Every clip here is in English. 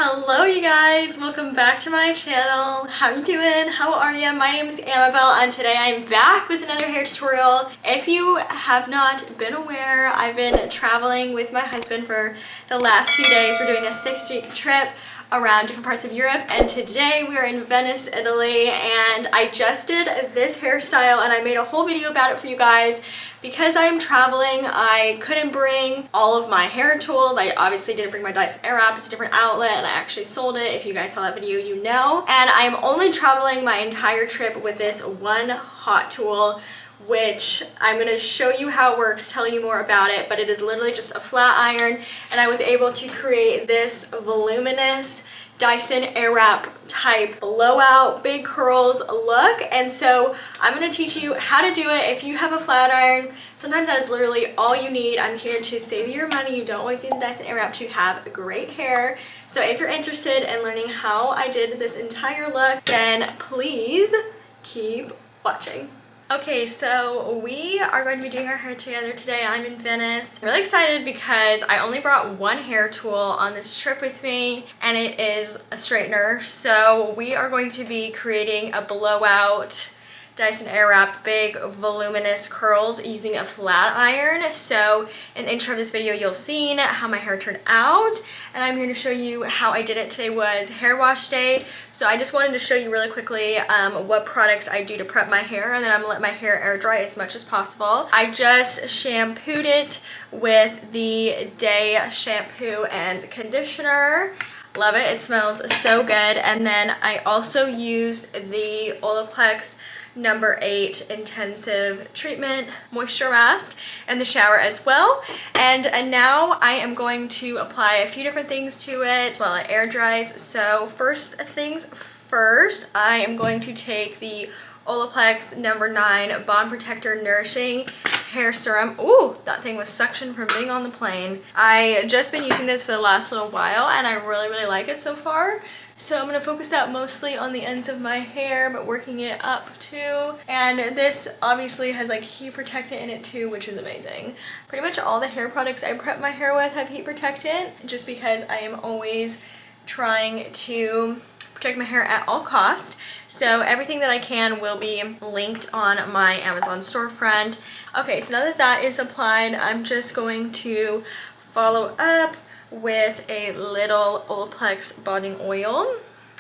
Hello you guys, welcome back to my channel. How you doing? How are you? My name is Annabelle and today I'm back with another hair tutorial. If you have not been aware, I've been traveling with my husband for the last few days. We're doing a 6-week trip around different parts of Europe, and today we're in Venice, Italy, and I just did this hairstyle and I made a whole video about it for you guys. Because I am traveling, I couldn't bring all of my hair tools. I obviously didn't bring my Dyson airwrap. It's a different outlet and I actually sold it. If you guys saw that video, you know. And I'm only traveling my entire trip with this one hot tool, which I'm going to show you how it works, tell you more about it, but it is literally just a flat iron, and I was able to create this voluminous Dyson airwrap type blowout big curls look. And so I'm going to teach you how to do it. If you have a flat iron, sometimes that is literally all you need. I'm here to save you your money. You don't always need the Dyson airwrap to have great hair. So if you're interested in learning how I did this entire look, then please keep watching. Okay, so we are going to be doing our hair together today. I'm in Venice. I'm really excited because I only brought one hair tool on this trip with me, and it is a straightener. So we are going to be creating a blowout Dyson airwrap big voluminous curls using a flat iron. So in the intro of this video, you'll see how my hair turned out, and I'm here to show you how I did it. Today was hair wash day, so I just wanted to show you really quickly what products I do to prep my hair, and then I'm gonna let my hair air dry as much as possible. I just shampooed it with the Day shampoo and conditioner. Love it, it smells so good. And then I also used the Olaplex number 8 intensive treatment moisture mask in the shower as well. And now I am going to apply a few different things to it while it air dries. So first things first, I am going to take the Olaplex number 9 Bond Protector Nourishing Hair Serum. Ooh, that thing was suction from being on the plane. I just been using this for the last little while and I really like it so far. So I'm going to focus that mostly on the ends of my hair, but working it up too. And this obviously has like heat protectant in it too, which is amazing. Pretty much all the hair products I prep my hair with have heat protectant, just because I am always trying to protect my hair at all cost. So everything that I can will be linked on my Amazon storefront. Okay, so now that that is applied, I'm just going to follow up with a little Olaplex bonding oil,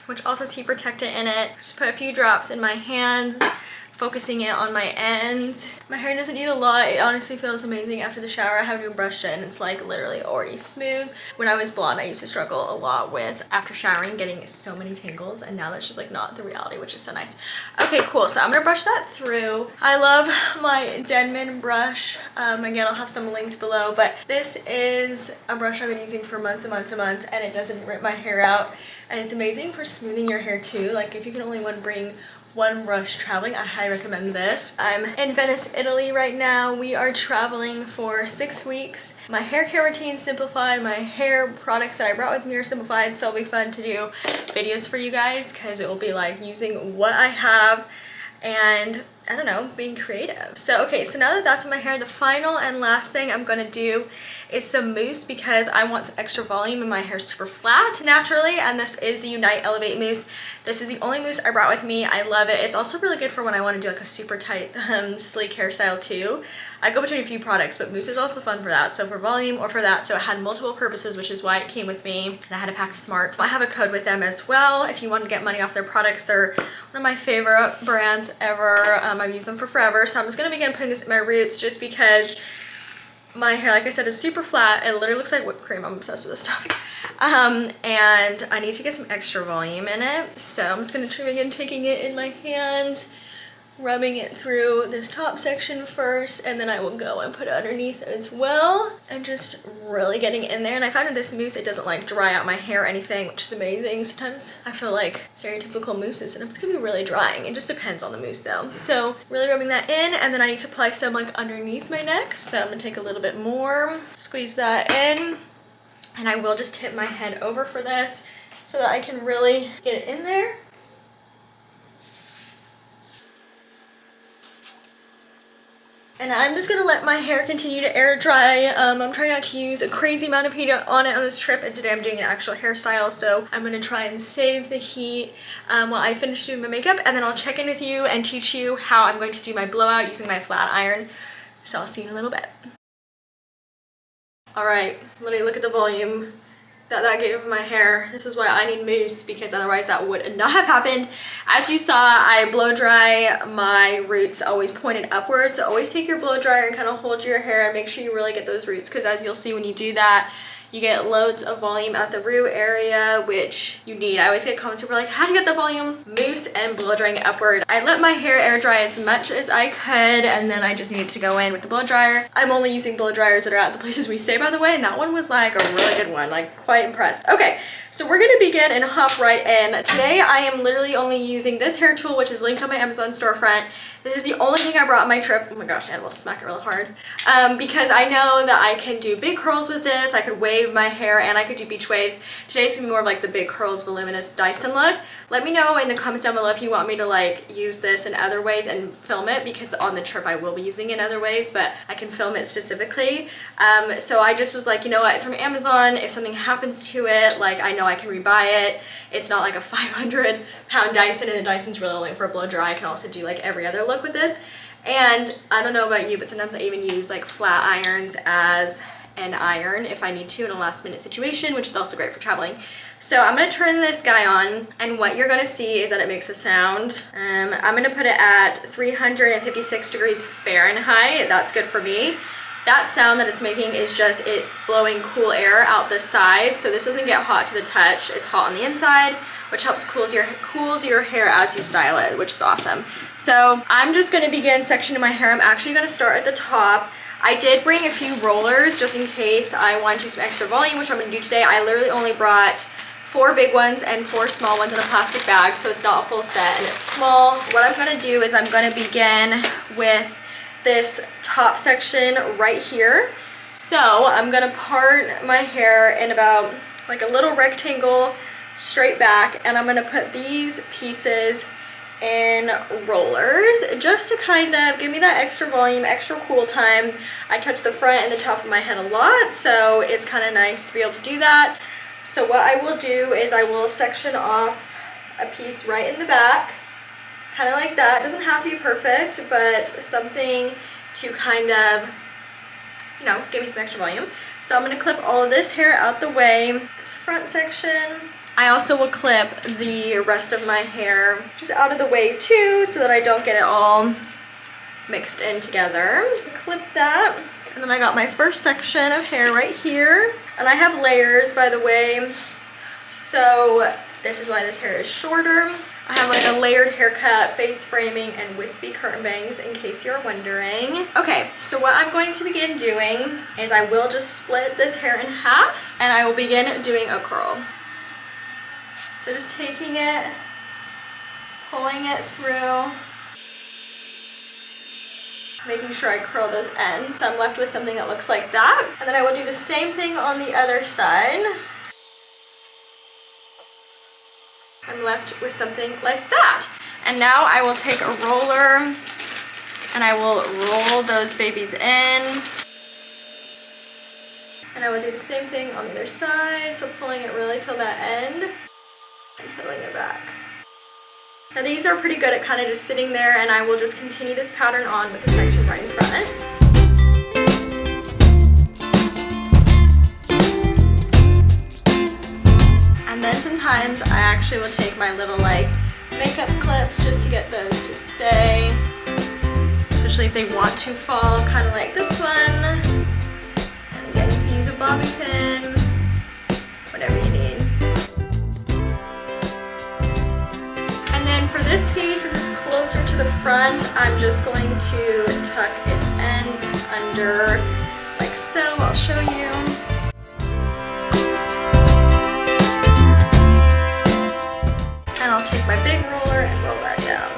which also has heat protectant in it. Just put a few drops in my hands, focusing it on my ends. My hair doesn't need a lot. It honestly feels amazing after the shower. I haven't even brushed it and it's like literally already smooth. When I was blonde, I used to struggle a lot with after showering getting so many tangles, and now that's just like not the reality, which is so nice. Okay, cool, so I'm gonna brush that through. I love my Denman brush. Again, I'll have some linked below, but this is a brush I've been using for months and months and months, and it doesn't rip my hair out, and it's amazing for smoothing your hair too. Like if you can only bring one brush traveling, I highly recommend this. I'm in Venice, Italy right now. We are traveling for 6 weeks. My hair care routine simplified, my hair products that I brought with me are simplified, so it'll be fun to do videos for you guys because it will be like using what I have and I don't know, being creative. So okay, so now that that's in my hair, the final and last thing I'm gonna do is some mousse, because I want some extra volume and my hair's super flat naturally, and this is the Unite Elevate mousse. This is the only mousse I brought with me. I love it. It's also really good for when I want to do like a super tight sleek hairstyle too. I go between a few products, but mousse is also fun for that. So for volume or for that. So it had multiple purposes, which is why it came with me, because I had to pack smart. I have a code with them as well if you want to get money off their products. They're one of my favorite brands ever. I've used them for forever. So I'm just going to begin putting this in my roots just because my hair, like I said, is super flat. It literally looks like whipped cream. I'm obsessed with this stuff. And I need to get some extra volume in it. So I'm just going to try again taking it in my hands, rubbing it through this top section first, and then I will go and put it underneath as well, and just really getting in there. And I found with this mousse, it doesn't like dry out my hair or anything, which is amazing. Sometimes I feel like stereotypical mousses and it's gonna be really drying. It just depends on the mousse though. So really rubbing that in, and then I need to apply some like underneath my neck. So I'm gonna take a little bit more, squeeze that in, and I will just tip my head over for this so that I can really get it in there. And I'm just gonna let my hair continue to air dry. I'm trying not to use a crazy amount of heat on it on this trip, and today I'm doing an actual hairstyle, so I'm gonna try and save the heat while I finish doing my makeup, and then I'll check in with you and teach you how I'm going to do my blowout using my flat iron. So I'll see you in a little bit. All right, let me look at the volume that gave my hair. This is why I need mousse, because otherwise that would not have happened. As you saw, I blow dry my roots always pointed upwards. So always take your blow dryer and kind of hold your hair and make sure you really get those roots, because as you'll see when you do that, you get loads of volume at the root area, which you need. I always get comments where people are like, how do you get the volume? Mousse and blow drying it upward. I let my hair air dry as much as I could, and then I just needed to go in with the blow dryer. I'm only using blow dryers that are at the places we stay, by the way, and that one was like a really good one, like quite impressed. Okay, so we're gonna begin and hop right in. Today I am literally only using this hair tool, which is linked on my Amazon storefront. This is the only thing I brought on my trip. Oh my gosh, and we'll smack it real hard. Because I know that I can do big curls with this. I could wave my hair and I could do beach waves. Today's gonna be more of like the big curls, voluminous Dyson look. Let me know in the comments down below if you want me to like use this in other ways and film it, because on the trip I will be using it in other ways, but I can film it specifically. So I just was like, you know what, it's from Amazon. If something happens to it, like I know I can rebuy it. It's not like a 500-pound Dyson, and the Dyson's really only for a blow dry. I can also do like every other look with this. And I don't know about you, but sometimes I even use like flat irons as an iron if I need to in a last minute situation, which is also great for traveling. So I'm gonna turn this guy on, and what you're gonna see is that it makes a sound. I'm gonna put it at 356 degrees Fahrenheit. That's good for me. That sound that it's making is just it blowing cool air out the side, so this doesn't get hot to the touch. It's hot on the inside, which helps cools your hair as you style it, which is awesome. So I'm just gonna begin sectioning my hair. I'm actually gonna start at the top. I did bring a few rollers just in case I want to do some extra volume, which I'm gonna do today. I literally only brought 4 big ones and 4 small ones in a plastic bag, so it's not a full set and it's small. What I'm gonna do is I'm gonna begin with this top section right here. So I'm gonna part my hair in about like a little rectangle straight back, and I'm gonna put these pieces in rollers just to kind of give me that extra volume, extra cool time. I touch the front and the top of my head a lot, so it's kind of nice to be able to do that. So what I will do is I will section off a piece right in the back, kind of like that. It doesn't have to be perfect, but something to kind of, you know, give me some extra volume. So I'm going to clip all of this hair out the way, this front section. I also will clip the rest of my hair just out of the way too, so that I don't get it all mixed in together. Clip that, and then I got my first section of hair right here. And I have layers, by the way, so this is why this hair is shorter. I have like a layered haircut, face framing, and wispy curtain bangs, in case you're wondering. Okay, so what I'm going to begin doing is I will just split this hair in half, and I will begin doing a curl. So just taking it, pulling it through, making sure I curl those ends. So I'm left with something that looks like that. And then I will do the same thing on the other side. I'm left with something like that. And now I will take a roller and I will roll those babies in. And I will do the same thing on the other side. So pulling it really till that end and pulling it back. Now these are pretty good at kind of just sitting there, and I will just continue this pattern on with the section right in front. And then sometimes I actually will take my little like makeup clips just to get those to stay, especially if they want to fall, kind of like this one. And again, you can use a bobby pin, whatever you need. For this piece, since it's closer to the front, I'm just going to tuck its ends under like so. I'll show you. And I'll take my big roller and roll that down.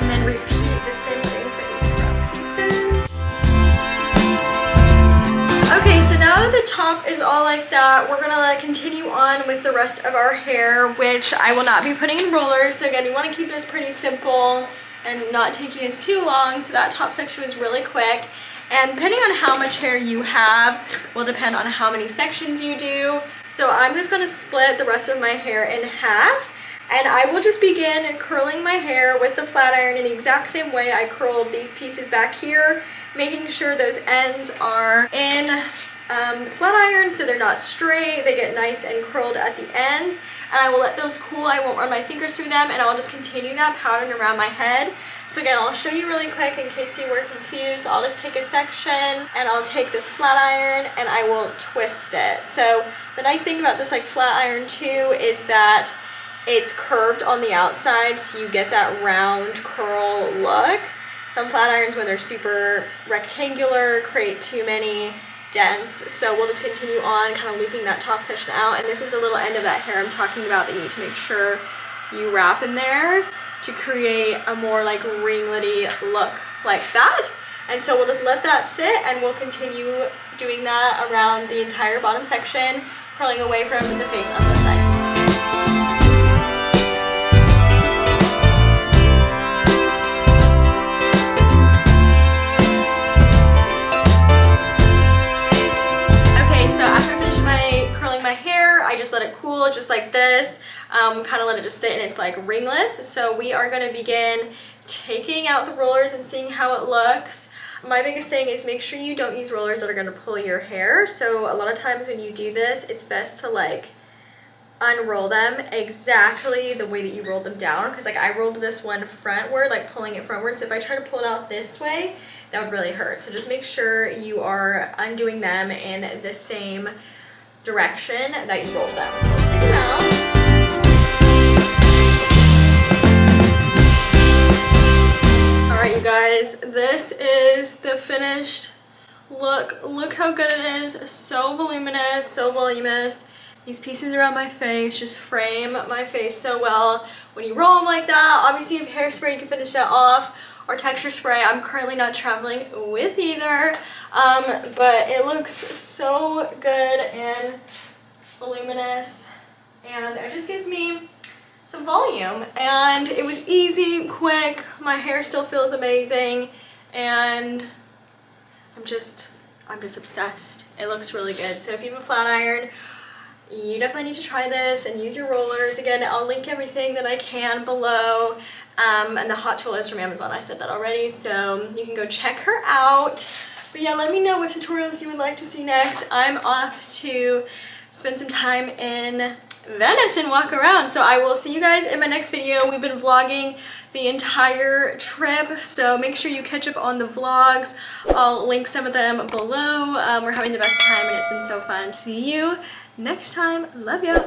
And then repeat the same thing for these front pieces. Okay, so now that the top top is all like that. We're gonna continue on with the rest of our hair, which I will not be putting in rollers. So again, you want to keep this pretty simple and not taking us too long. So that top section was really quick. And depending on how much hair you have will depend on how many sections you do. So I'm just gonna split the rest of my hair in half. And I will just begin curling my hair with the flat iron in the exact same way I curled these pieces back here, making sure those ends are in flat iron so they're not straight, they get nice and curled at the end. And I will let those cool, I won't run my fingers through them, and I'll just continue that pattern around my head. So again, I'll show you really quick in case you were confused. I'll just take a section and I'll take this flat iron and I will twist it. So the nice thing about this like flat iron too is that it's curved on the outside, so you get that round curl look. Some flat irons, when they're super rectangular, create too many dents. So we'll just continue on kind of looping that top section out. And this is the little end of that hair I'm talking about that you need to make sure you wrap in there to create a more like ringlety look like that. And so we'll just let that sit and we'll continue doing that around the entire bottom section, curling away from the face on both sides. I just let it cool just like this, kind of let it just sit in its like ringlets. So we are going to begin taking out the rollers and seeing how it looks. My biggest thing is make sure you don't use rollers that are going to pull your hair. So a lot of times when you do this, it's best to like unroll them exactly the way that you rolled them down, because like I rolled this one frontward, like pulling it frontward. So if I try to pull it out this way, that would really hurt. So just make sure you are undoing them in the same direction that you rolled them. So let's take them out. Alright you guys, this is the finished look. Look how good it is. So voluminous, so voluminous. These pieces around my face just frame my face so well. When you roll them like that, obviously you have hairspray, you can finish that off, or texture spray. I'm currently not traveling with either, but it looks so good and voluminous, and it just gives me some volume. And it was easy, quick, my hair still feels amazing, and I'm just obsessed. It looks really good. So if you have a flat iron, you definitely need to try this and use your rollers. Again, I'll link everything that I can below. And the hot tool is from Amazon. I said that already, so you can go check her out. But yeah, let me know what tutorials you would like to see next. I'm off to spend some time in Venice and walk around. So I will see you guys in my next video. We've been vlogging the entire trip, so make sure you catch up on the vlogs. I'll link some of them below. We're having the best time and it's been so fun. See you next time. Love ya.